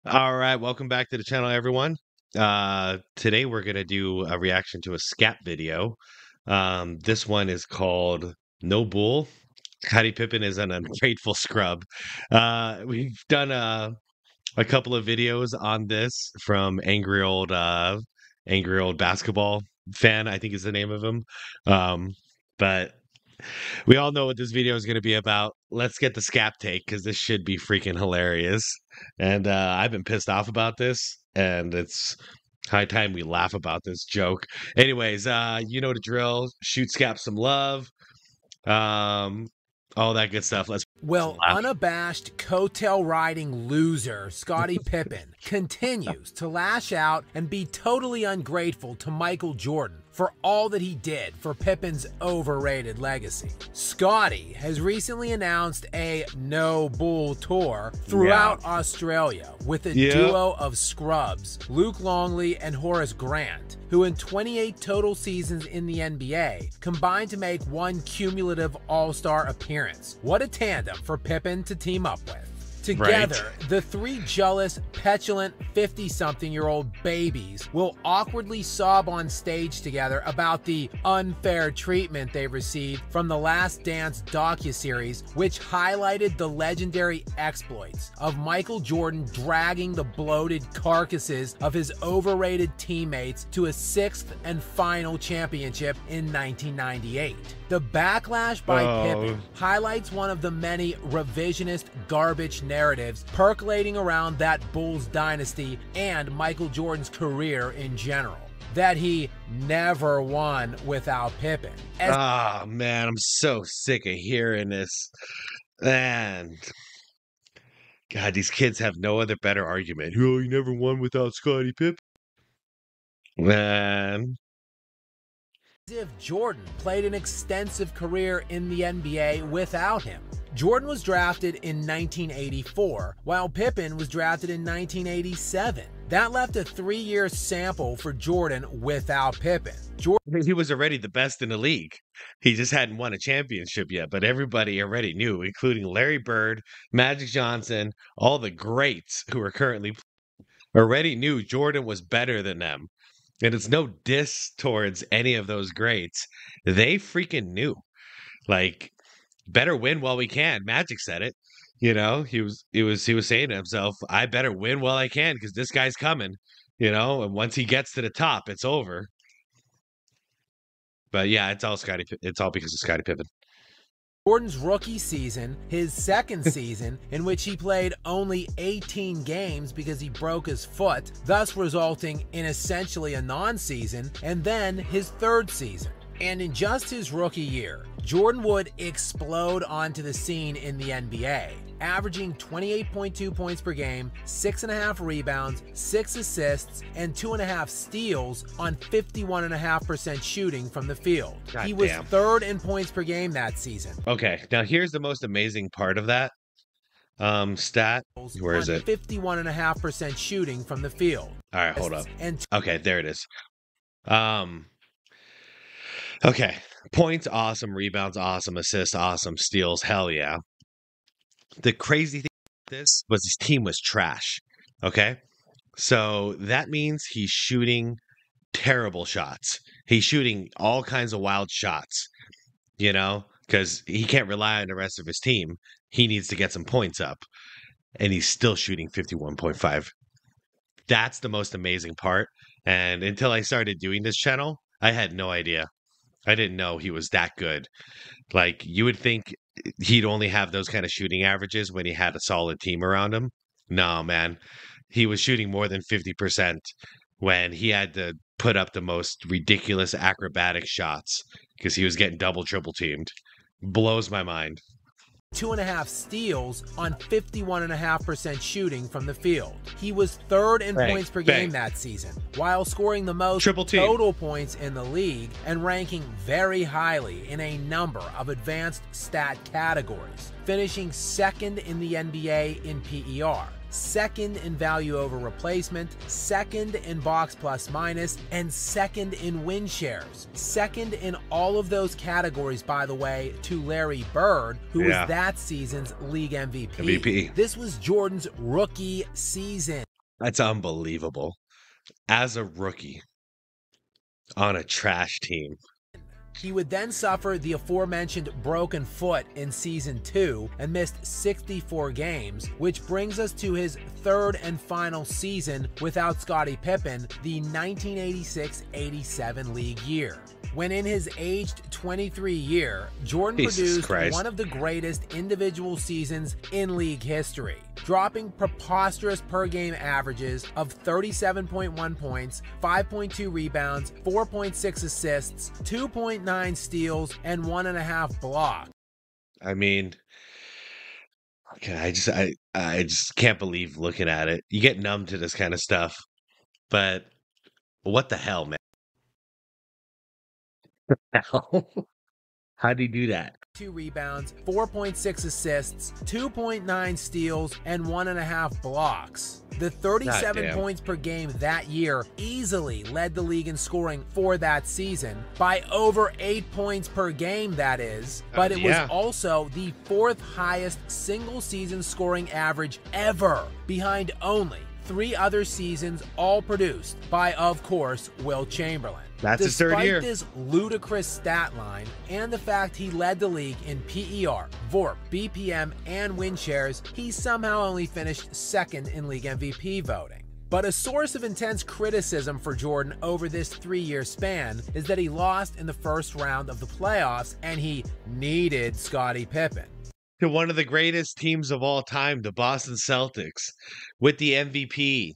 All right, welcome back to the channel, everyone. Today we're gonna do a reaction to a scat video. This one is called "No Bull." Scottie Pippen is an ungrateful scrub. We've done a couple of videos on this from Angry Old Basketball Fan, I think is the name of him. But we all know what this video is going to be about. Let's get the scap take because this should be freaking hilarious. And I've been pissed off about this, and it's high time we laugh about this joke. Anyways, you know the drill. Shoot scap some love. Um, all that good stuff. Let's Well, laugh. unabashed coattail riding loser Scottie Pippen continues to lash out and be totally ungrateful to Michael Jordan for all that he did for Pippen's overrated legacy. Scottie has recently announced a No Bull tour throughout Australia with a duo of scrubs, Luke Longley and Horace Grant, who in 28 total seasons in the NBA combined to make one cumulative All-Star appearance. What a tandem for Pippen to team up with. Together, the three jealous, petulant 50-something-year-old babies will awkwardly sob on stage together about the unfair treatment they received from the Last Dance docuseries, which highlighted the legendary exploits of Michael Jordan dragging the bloated carcasses of his overrated teammates to a sixth and final championship in 1998. The backlash by Pippen highlights one of the many revisionist garbage narratives percolating around that Bulls dynasty and Michael Jordan's career in general. That he never won without Pippen. Man, I'm so sick of hearing this. Man. God, these kids have no other better argument. Oh, you never won without Scottie Pippen. Man. If Jordan played an extensive career in the NBA without him. Jordan was drafted in 1984, while Pippen was drafted in 1987. That left a 3-year sample for Jordan without Pippen. He was already the best in the league. He just hadn't won a championship yet, but everybody already knew, including Larry Bird, Magic Johnson, all the greats who are currently already knew Jordan was better than them. And it's no diss towards any of those greats. They freaking knew. Like, better win while we can. Magic said it. You know, he was saying to himself, I better win while I can because this guy's coming. You know, and once he gets to the top, it's over. But yeah, it's all because of Scottie Pippen. Jordan's rookie season, his second season, in which he played only 18 games because he broke his foot, thus resulting in essentially a non-season, and then his third season. And in just his rookie year, Jordan would explode onto the scene in the NBA, averaging 28.2 points per game, 6.5 rebounds, 6 assists, and 2.5 steals on 51.5% shooting from the field. He was third in points per game that season. Okay, now here's the most amazing part of that stat. Where is it? 51.5% shooting from the field. All right, hold up. Okay, there it is. Okay, points awesome, rebounds awesome, assists awesome, steals hell yeah. The crazy thing about this was his team was trash. Okay, so that means he's shooting terrible shots. He's shooting all kinds of wild shots, you know, because he can't rely on the rest of his team. He needs to get some points up, and he's still shooting 51.5. That's the most amazing part. And until I started doing this channel, I had no idea. I didn't know he was that good. Like, you would think he'd only have those kind of shooting averages when he had a solid team around him. No, man. He was shooting more than 50% when he had to put up the most ridiculous acrobatic shots because he was getting double, triple teamed. Blows my mind. 2.5 steals on 51.5% shooting from the field. He was third in points per game that season, while scoring the most total points in the league and ranking very highly in a number of advanced stat categories, finishing second in the NBA in PER, second in value over replacement, second in box plus minus, and second in win shares. Second in all of those categories, by the way, to Larry Bird, who was that season's league MVP. This was Jordan's rookie season. That's unbelievable. As a rookie on a trash team. He would then suffer the aforementioned broken foot in Season 2 and missed 64 games, which brings us to his third and final season without Scottie Pippen, the 1986-87 league year. When in his aged 23 year, Jordan produced one of the greatest individual seasons in league history, dropping preposterous per-game averages of 37.1 points, 5.2 rebounds, 4.6 assists, 2.9 steals, and 1.5 blocks. I mean, okay, I just can't believe looking at it. You get numb to this kind of stuff, but what the hell, man? How do you do that? 2 rebounds, 4.6 assists, 2.9 steals, and 1.5 blocks. The 37 points per game that year easily led the league in scoring for that season by over 8 points per game, that is. But it was also the 4th highest single season scoring average ever, behind only 3 other seasons, all produced by, of course, Wilt Chamberlain. That's his third year. Despite this ludicrous stat line and the fact he led the league in PER, VORP, BPM, and win shares, he somehow only finished second in league MVP voting. But a source of intense criticism for Jordan over this 3-year span is that he lost in the first round of the playoffs and he needed Scottie Pippen. To one of the greatest teams of all time, the Boston Celtics, with the MVP.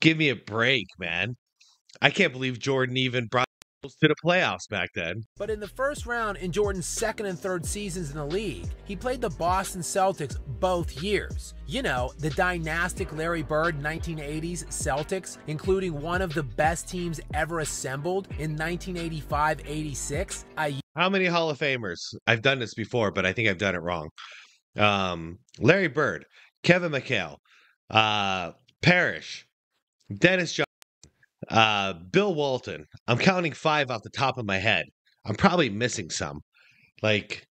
Give me a break, man. I can't believe Jordan even brought us to the playoffs back then. But in the first round in Jordan's second and third seasons in the league, he played the Boston Celtics both years. You know, the dynastic Larry Bird 1980s Celtics, including one of the best teams ever assembled in 1985-86. How many Hall of Famers? I've done this before, but I think I've done it wrong. Larry Bird, Kevin McHale, Parrish, Dennis Johnson, Bill Walton. I'm counting 5 off the top of my head. I'm probably missing some. Like,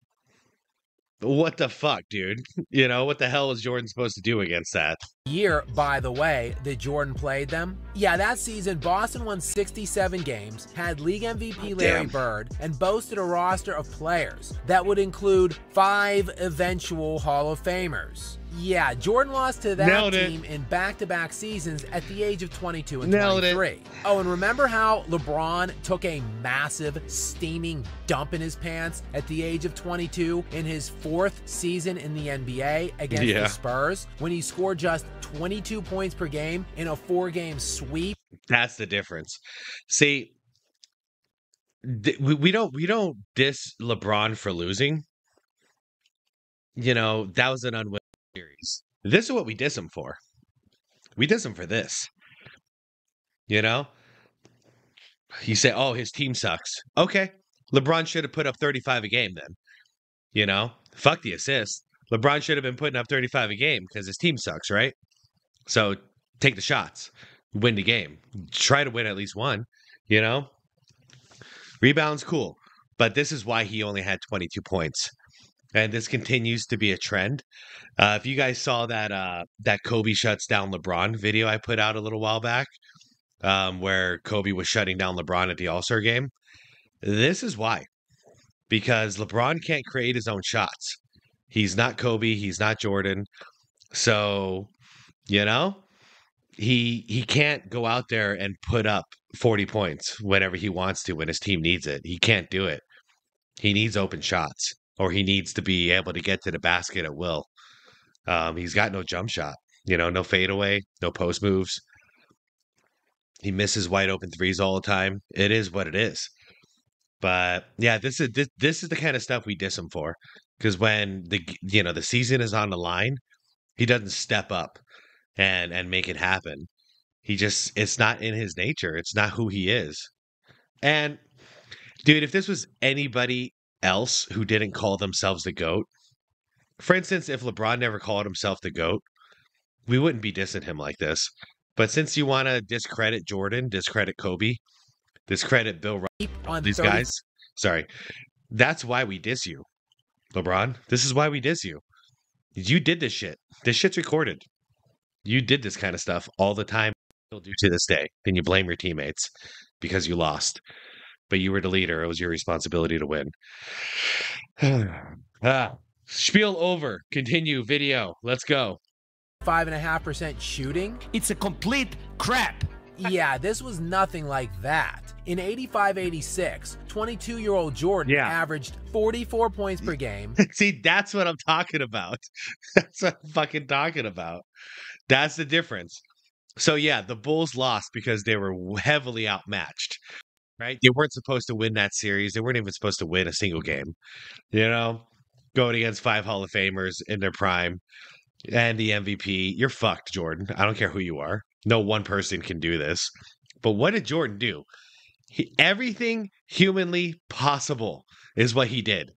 what the fuck, dude? You know, what the hell was Jordan supposed to do against that? Year, by the way, that Jordan played them? Yeah, that season, Boston won 67 games, had league MVP Larry Bird, and boasted a roster of players that would include 5 eventual Hall of Famers. Yeah, Jordan lost to that team in back-to-back seasons at the age of 22 and 23. Oh, and remember how LeBron took a massive, steaming dump in his pants at the age of 22 in his 4th season in the NBA against the Spurs when he scored just 22 points per game in a 4-game sweep? That's the difference. See, we don't diss LeBron for losing. You know, that was an unwilling series. This is what we diss him for. We diss him for this. You know? You say, oh, his team sucks. Okay. LeBron should have put up 35 a game then. You know? Fuck the assist. LeBron should have been putting up 35 a game because his team sucks, right? So take the shots. Win the game. Try to win at least one. You know? Rebounds, cool. But this is why he only had 22 points. And this continues to be a trend. If you guys saw that Kobe shuts down LeBron video I put out a little while back, where Kobe was shutting down LeBron at the All-Star game, this is why. Because LeBron can't create his own shots. He's not Kobe. He's not Jordan. So, you know, he can't go out there and put up 40 points whenever he wants to when his team needs it. He can't do it. He needs open shots. Or he needs to be able to get to the basket at will. He's got no jump shot, you know, no fadeaway, no post moves. He misses wide open threes all the time. It is what it is. But yeah, this is the kind of stuff we diss him for, because when the season is on the line, he doesn't step up and make it happen. It's not in his nature. It's not who he is. And dude, if this was anybody else who didn't call themselves the GOAT. For instance, if LeBron never called himself the GOAT, we wouldn't be dissing him like this. But since you want to discredit Jordan, discredit Kobe, discredit Bill Russell, these guys, sorry, that's why we diss you, LeBron. This is why we diss you. You did this shit. This shit's recorded. You did this kind of stuff all the time, still do to this day, and you blame your teammates because you lost. But you were the leader. It was your responsibility to win. Spiel over. Continue video. Let's go. 5.5% shooting? It's a complete crap. Yeah, this was nothing like that. In 85-86, 22-year-old Jordan averaged 44 points per game. See, that's what I'm talking about. That's what I'm fucking talking about. That's the difference. So, yeah, the Bulls lost because they were heavily outmatched, right? They weren't supposed to win that series. They weren't even supposed to win a single game, you know? Going against 5 Hall of Famers in their prime and the MVP. You're fucked, Jordan. I don't care who you are. No one person can do this. But what did Jordan do? Everything humanly possible is what he did.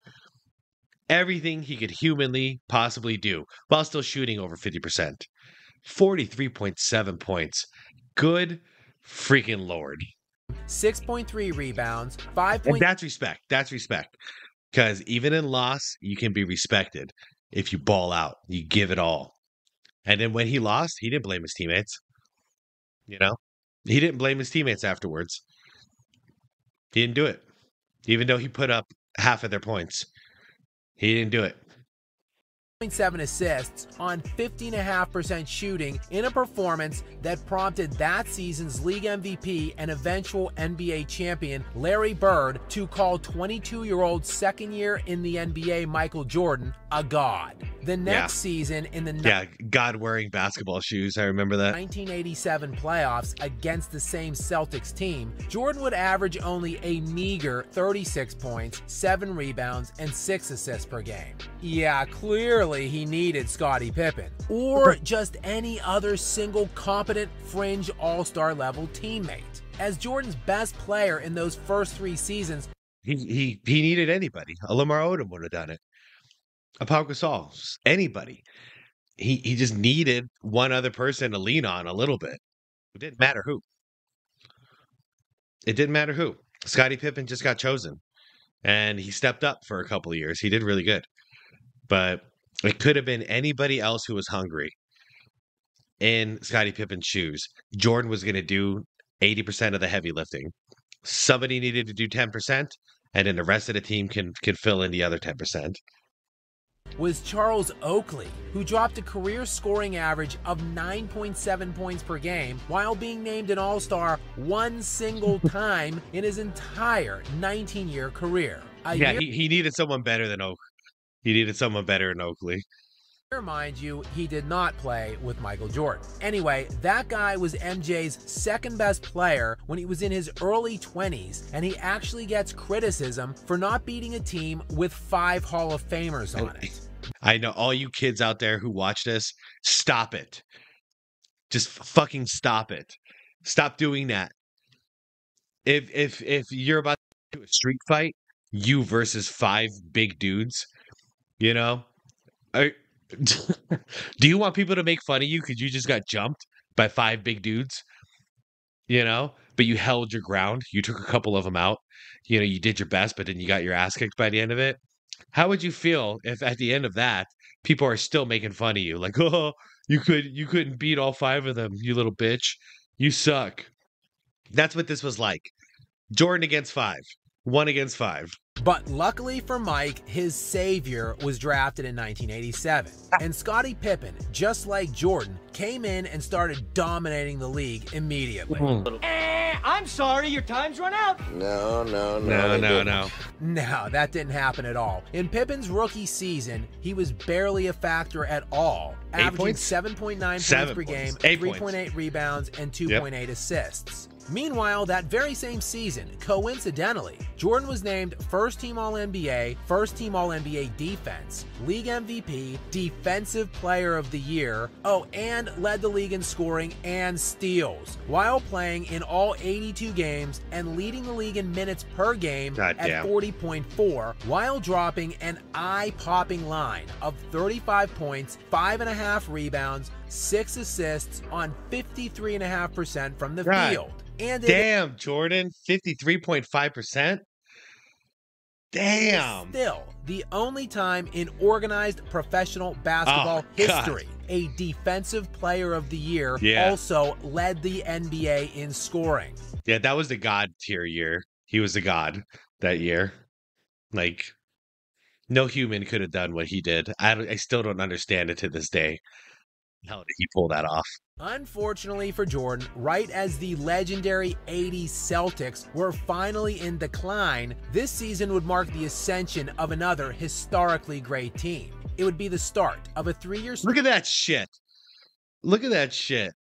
Everything he could humanly possibly do while still shooting over 50%. 43.7 points. Good freaking Lord. 6.3 rebounds, 5. And that's respect. That's respect. Because even in loss, you can be respected if you ball out. You give it all. And then when he lost, he didn't blame his teammates. You know? He didn't blame his teammates afterwards. He didn't do it. Even though he put up half of their points. He didn't do it. 7 assists on 50.5% shooting in a performance that prompted that season's league MVP and eventual NBA champion Larry Bird to call 22-year-old second year in the NBA Michael Jordan a god. The next season in the God wearing basketball shoes. I remember that. 1987 playoffs against the same Celtics team, Jordan would average only a meager 36 points, 7 rebounds, and 6 assists per game. Yeah, clearly he needed Scottie Pippen, or just any other single competent fringe all-star level teammate. As Jordan's best player in those first 3 seasons, he needed anybody. A Lamar Odom would have done it. A Pau Gasol, anybody. He just needed one other person to lean on a little bit. It didn't matter who. It didn't matter who. Scottie Pippen just got chosen, and he stepped up for a couple of years. He did really good, but it could have been anybody else who was hungry in Scottie Pippen's shoes. Jordan was going to do 80% of the heavy lifting. Somebody needed to do 10%, and then the rest of the team can fill in the other 10%. Was Charles Oakley, who dropped a career scoring average of 9.7 points per game while being named an All-Star one single time in his entire 19-year career. He needed someone better than Oakley. He needed someone better than Oakley. Mind you, he did not play with Michael Jordan. Anyway, that guy was MJ's second best player when he was in his early 20s, and he actually gets criticism for not beating a team with 5 Hall of Famers on it. I know all you kids out there who watch this, stop it. Just fucking stop it. Stop doing that. If you're about to do a street fight, you versus 5 big dudes, you know? Do you want people to make fun of you because you just got jumped by 5 big dudes? You know, but you held your ground. You took a couple of them out. You know, you did your best, but then you got your ass kicked by the end of it. How would you feel if at the end of that, people are still making fun of you? Like, oh, you couldn't beat all 5 of them, you little bitch. You suck. That's what this was like. Jordan against 5. 1 against 5. But luckily for Mike, his savior was drafted in 1987. And Scottie Pippen, just like Jordan, came in and started dominating the league immediately. I'm sorry, your time's run out. No, that didn't happen at all. In Pippen's rookie season, he was barely a factor at all, averaging 7.9 points per game, 3.8 rebounds, and 2.8 assists. Meanwhile, that very same season, coincidentally, Jordan was named First Team All-NBA, First Team All-NBA Defense, League MVP, Defensive Player of the Year, and led the league in scoring and steals, while playing in all 82 games and leading the league in minutes per game at 40.4, while dropping an eye-popping line of 35 points, 5.5 rebounds, 6 assists on 53.5% from the field. And damn, Jordan, 53.5%? Damn. Still, the only time in organized professional basketball history a Defensive Player of the Year also led the NBA in scoring. Yeah, that was the God tier year. He was the God that year. Like, no human could have done what he did. I still don't understand it to this day. How did he pull that off? Unfortunately for Jordan, right as the legendary 80s Celtics were finally in decline, this season would mark the ascension of another historically great team. It would be the start of a 3-year Look at that shit. Look at that shit.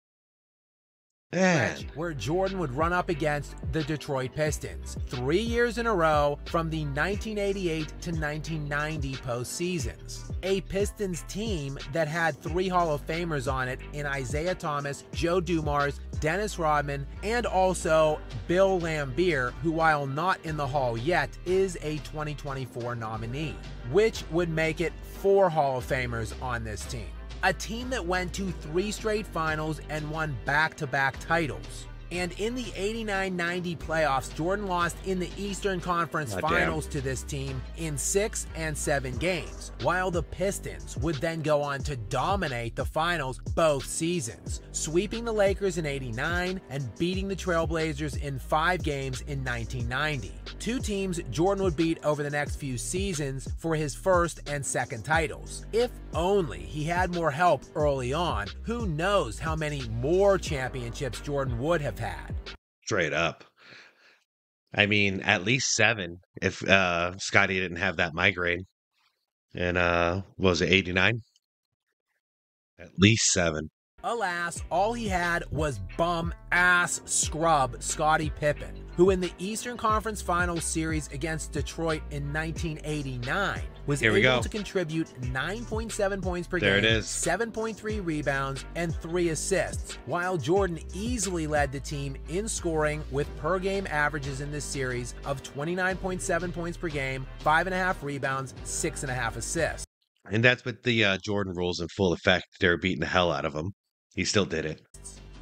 Man. Where Jordan would run up against the Detroit Pistons 3 years in a row from the 1988 to 1990 postseasons. A Pistons team that had 3 Hall of Famers on it in Isaiah Thomas, Joe Dumars, Dennis Rodman, and also Bill Laimbeer, who while not in the Hall yet, is a 2024 nominee, which would make it 4 Hall of Famers on this team. A team that went to 3 straight finals and won back-to-back titles. And in the 89-90 playoffs, Jordan lost in the Eastern Conference Finals to this team in 6 and 7 games, while the Pistons would then go on to dominate the finals both seasons, sweeping the Lakers in 89 and beating the Trailblazers in 5 games in 1990. 2 teams Jordan would beat over the next few seasons for his first and second titles. If only he had more help early on, who knows how many more championships Jordan would have had. Straight up. I mean, at least 7 if Scottie didn't have that migraine. And what was it, 89? At least 7. Alas, all he had was bum-ass scrub Scottie Pippen, who in the Eastern Conference Finals series against Detroit in 1989 was able to contribute 9.7 points per game, 7.3 rebounds, and 3 assists, while Jordan easily led the team in scoring with per-game averages in this series of 29.7 points per game, 5.5 rebounds, 6.5 assists. And that's with the Jordan rules in full effect. They were beating the hell out of him. He still did it.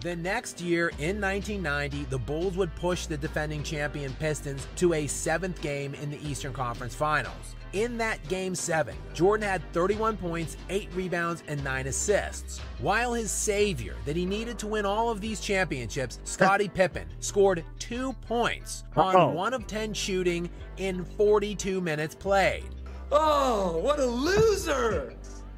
The next year, in 1990, the Bulls would push the defending champion Pistons to a 7th game in the Eastern Conference Finals. In that Game 7, Jordan had 31 points, 8 rebounds, and 9 assists. While his savior that he needed to win all of these championships, Scottie Pippen, scored 2 points on 1 of 10 shooting in 42 minutes played. Oh, what a loser!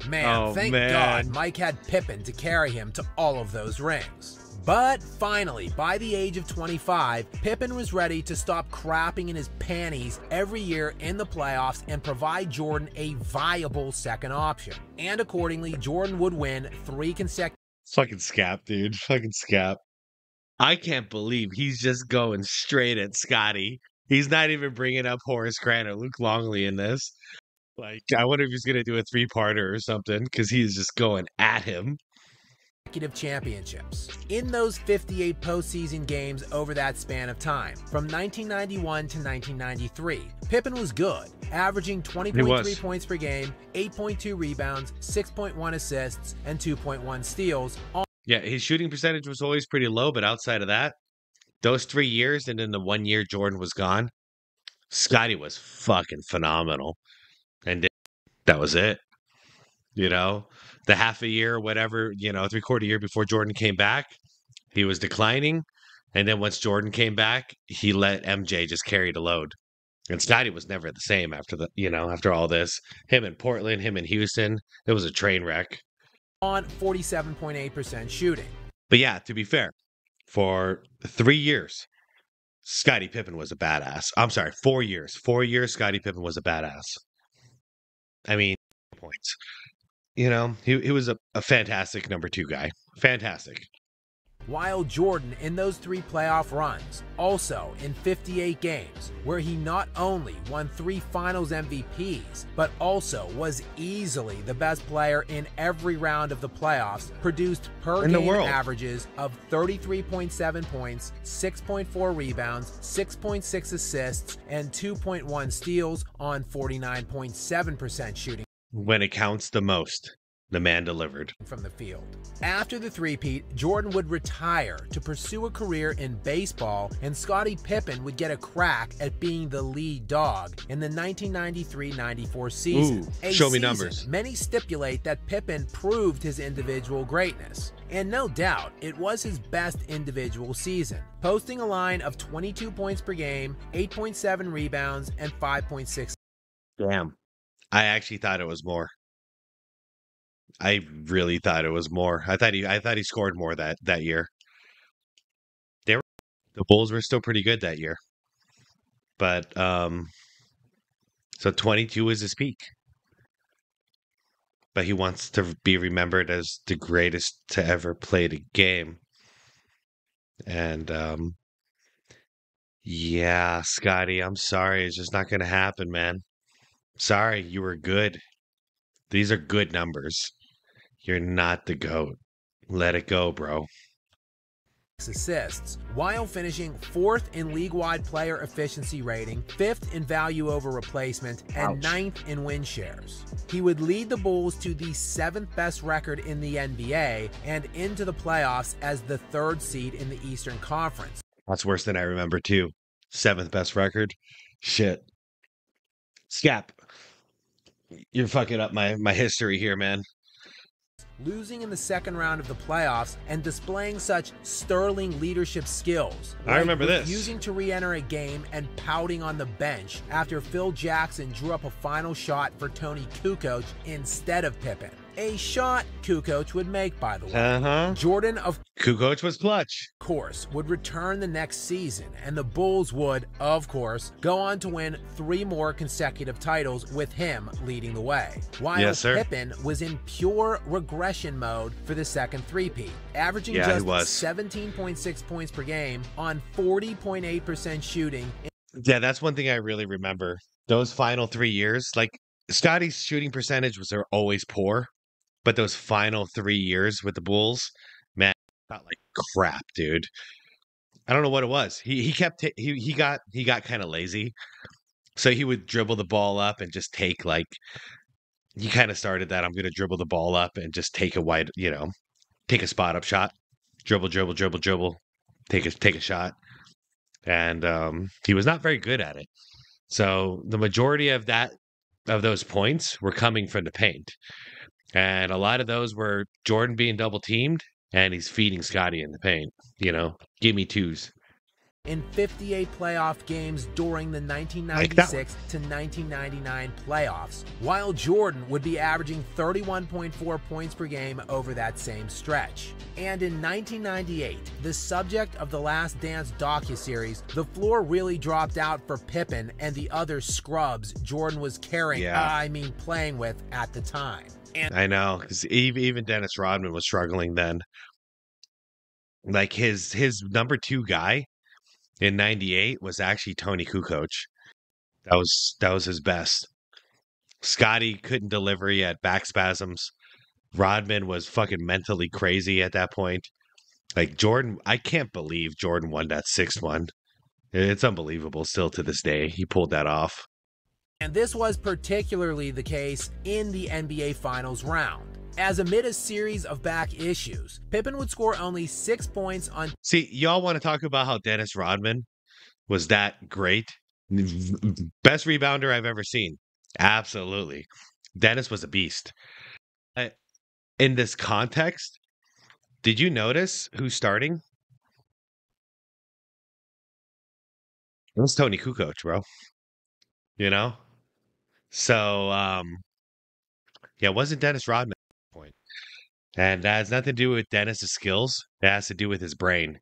Man, thank God Mike had Pippen to carry him to all of those rings. But finally, by the age of 25, Pippen was ready to stop crapping in his panties every year in the playoffs and provide Jordan a viable second option. And accordingly, Jordan would win 3 consecutive... Fucking Scap, dude. Fucking Scap. I can't believe he's just going straight at Scottie. He's not even bringing up Horace Grant or Luke Longley in this. Like, I wonder if he's going to do a 3-parter or something, because he's just going at him. Championships. In those 58 postseason games over that span of time, from 1991 to 1993, Pippen was good, averaging 20.3 points per game, 8.2 rebounds, 6.1 assists, and 2.1 steals. Yeah, his shooting percentage was always pretty low, but outside of that, those 3 years and then the 1 year Jordan was gone, Scottie was fucking phenomenal. And that was it. You know, the half a year or whatever, 3/4 year before Jordan came back, he was declining. And then once Jordan came back, he let MJ just carry the load. And Scottie was never the same after after all this. Him in Portland, him in Houston, it was a train wreck. On 47.8% shooting. But yeah, to be fair, for 3 years, Scottie Pippen was a badass. I'm sorry, 4 years. 4 years, Scottie Pippen was a badass. I mean, points. He was a fantastic number 2 guy. Fantastic. While Jordan, in those 3 playoff runs, also in 58 games, where he not only won 3 finals MVPs, but also was easily the best player in every round of the playoffs, produced per game averages of 33.7 points, 6.4 rebounds, 6.6 assists, and 2.1 steals on 49.7% shooting. When it counts the most. The man delivered. From the field. After the three-peat, Jordan would retire to pursue a career in baseball, and Scottie Pippen would get a crack at being the lead dog in the 1993-94 season. Ooh, show me numbers. Many stipulate that Pippen proved his individual greatness. And no doubt, it was his best individual season, posting a line of 22 points per game, 8.7 rebounds, and 5.6. Damn. I actually thought it was more. I really thought it was more. I thought he scored more that year. The Bulls were still pretty good that year. But so 22 was his peak. But he wants to be remembered as the greatest to ever play the game. And yeah, Scotty, I'm sorry. It's just not going to happen, man. Sorry, you were good. These are good numbers. You're not the GOAT. Let it go, bro. Assists, while finishing 4th in league-wide player efficiency rating, 5th in value over replacement, and 9th in win shares. He would lead the Bulls to the 7th best record in the NBA and into the playoffs as the 3rd seed in the Eastern Conference. That's worse than I remember, too. 7th best record? Shit. Scap, you're fucking up my history here, man. Losing in the second round of the playoffs and displaying such sterling leadership skills. I remember this. Refusing to re-enter a game and pouting on the bench after Phil Jackson drew up a final shot for Tony Kukoc instead of Pippen. A shot Kukoc would make, by the way. Jordan, of Kukoc was clutch. course, would return the next season, and the Bulls would, of course, go on to win 3 more consecutive titles with him leading the way. While Pippen was in pure regression mode for the second three-peat, averaging just 17.6 points per game on 40.8% shooting. Yeah, that's one thing I really remember. Those final 3 years, like Scotty's shooting percentage was always poor. But those final 3 years with the Bulls, man, felt like crap, dude. I don't know what it was. He got kind of lazy, so he would dribble the ball up and just take like. He kind of started that. I'm going to dribble the ball up and just take a wide, take a spot up shot, dribble, take a shot, and he was not very good at it. So the majority of those points were coming from the paint. And a lot of those were Jordan being double teamed, and he's feeding Scotty in the paint. Give me twos. In 58 playoff games during the 1996 to 1999 playoffs, while Jordan would be averaging 31.4 points per game over that same stretch. And in 1998, the subject of The Last Dance docuseries, the floor really dropped out for Pippen and the other scrubs Jordan was playing with at the time. And I know, because even Dennis Rodman was struggling then. Like his number 2 guy in '98 was actually Tony Kukoc. That was his best. Scotty couldn't deliver. He had back spasms. Rodman was fucking mentally crazy at that point. Like Jordan, I can't believe Jordan won that 6th one. It's unbelievable still to this day. He pulled that off. And this was particularly the case in the NBA Finals round, as amid a series of back issues, Pippen would score only 6 points on... See, y'all want to talk about how Dennis Rodman was that great? Best rebounder I've ever seen. Absolutely. Dennis was a beast. In this context, did you notice who's starting? It was Tony Kukoc, bro. So, it wasn't Dennis Rodman at that point. And that has nothing to do with Dennis's skills. It has to do with his brain.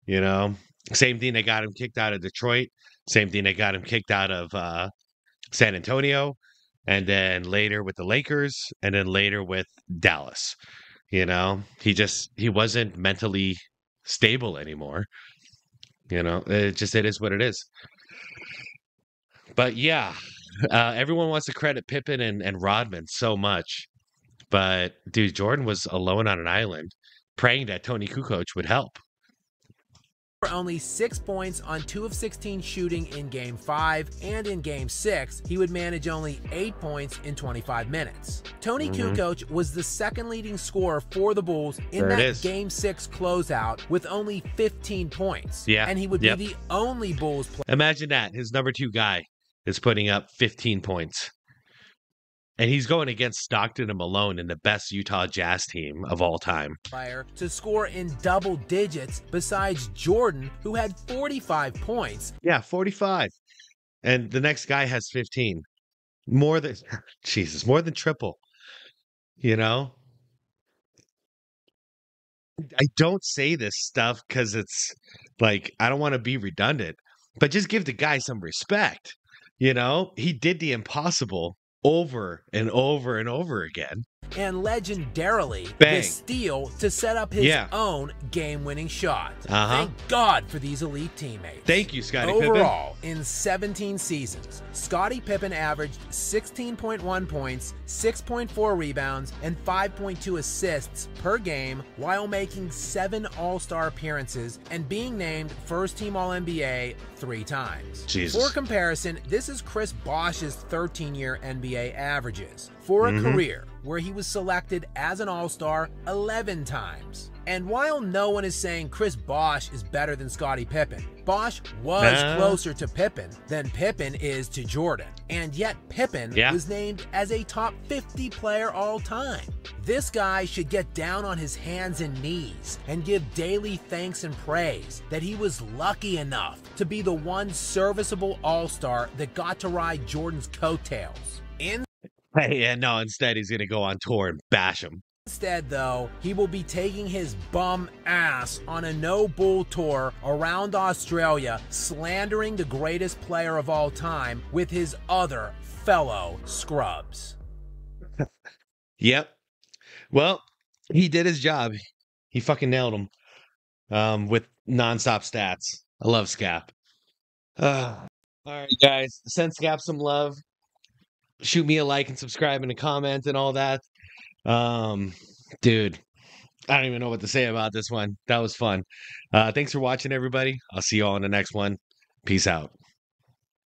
Same thing that got him kicked out of Detroit. Same thing that got him kicked out of San Antonio. And then later with the Lakers. And then later with Dallas. He wasn't mentally stable anymore. It is what it is. But yeah. Everyone wants to credit Pippen and Rodman so much. But, dude, Jordan was alone on an island praying that Tony Kukoc would help. only 6 points on 2 of 16 shooting in Game 5, and in Game 6, he would manage only 8 points in 25 minutes. Tony Kukoc was the second leading scorer for the Bulls in that Game 6 closeout with only 15 points. Yeah. And he would be the only Bulls player. Imagine that. His number 2 guy is putting up 15 points. And he's going against Stockton and Malone in the best Utah Jazz team of all time. To score in double digits besides Jordan, who had 45 points. Yeah, 45. And the next guy has 15. More than, Jesus, more than triple. You know? I don't say this stuff because it's like, I don't want to be redundant, but just give the guy some respect. You know? He did the impossible over and over and over again. And legendarily, the steal to set up his own game-winning shot. Thank God for these elite teammates. Thank you, Scottie Pippen. Overall, in 17 seasons, Scottie Pippen averaged 16.1 points, 6.4 rebounds, and 5.2 assists per game while making 7 All-Star appearances and being named first-team All-NBA 3 times. Jesus. For comparison, this is Chris Bosh's 13-year NBA averages for a career where he was selected as an All-Star 11 times. And while no one is saying Chris Bosh is better than Scottie Pippen, Bosh was closer to Pippen than Pippen is to Jordan. And yet Pippen was named as a top 50 player all time. This guy should get down on his hands and knees and give daily thanks and praise that he was lucky enough to be the one serviceable All-Star that got to ride Jordan's coattails. Instead he's going to go on tour and bash him. Instead, though, he will be taking his bum ass on a no-bull tour around Australia, slandering the greatest player of all time with his other fellow scrubs. Yep. Well, he did his job. He fucking nailed him with nonstop stats. I love Scap. All right, guys. Send Scap some love. Shoot me a like and subscribe and a comment and all that. Dude, I don't even know what to say about this one. That was fun. Thanks for watching, everybody. I'll see you all in the next one. Peace out.